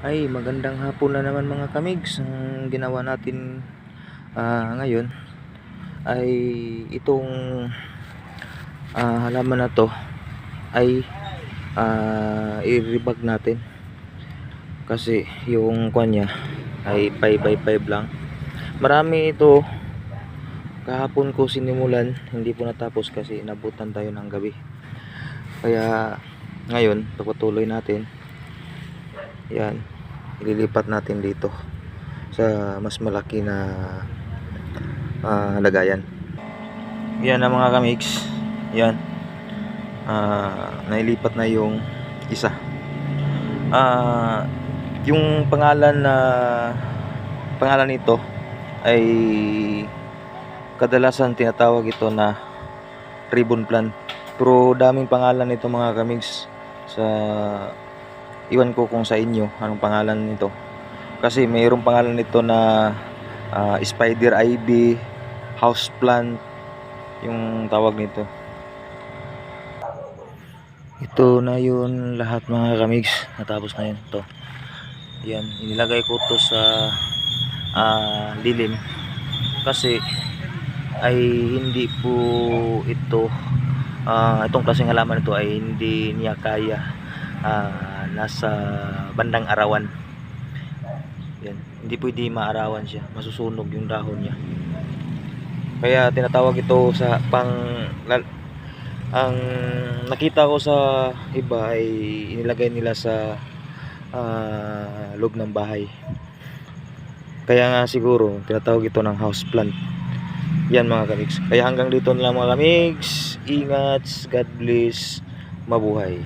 Ay, magandang hapon na naman mga kamigs. Ang ginawa natin ngayon ay itong halaman na to ay i-rebag natin. Kasi yung kanya ay 5x5 lang. Marami ito. Kahapon ko sinimulan, hindi po natapos kasi inabutan tayo ng gabi. Kaya ngayon, pagpatuloy natin. Yan, ililipat natin dito sa mas malaki na lagayan. Yan ang mga kamigs. Yan, nailipat na yung isa. Yung pangalan nito ay kadalasan tinatawag ito na ribbon plant, pero daming pangalan nito mga kamigs. Iwan ko kung sa inyo anong pangalan nito, kasi mayroong pangalan nito na spider ivy, house plant yung tawag nito. Ito na yun lahat mga kamigs, natapos na yun. Ito, yan, inilagay ko to sa lilim kasi ay hindi po ito itong klaseng halaman ito ay hindi niya kaya nasa bandang arawan. Yan, hindi pwede maarawan siya, masusunog yung dahon niya. Kaya tinatawag ito sa ang nakita ko sa iba ay inilagay nila sa loob ng bahay. Kaya nga siguro tinatawag ito ng house plant. Yan mga kamigs. Kaya hanggang dito na lang mga kamigs. Ingat, God bless, mabuhay.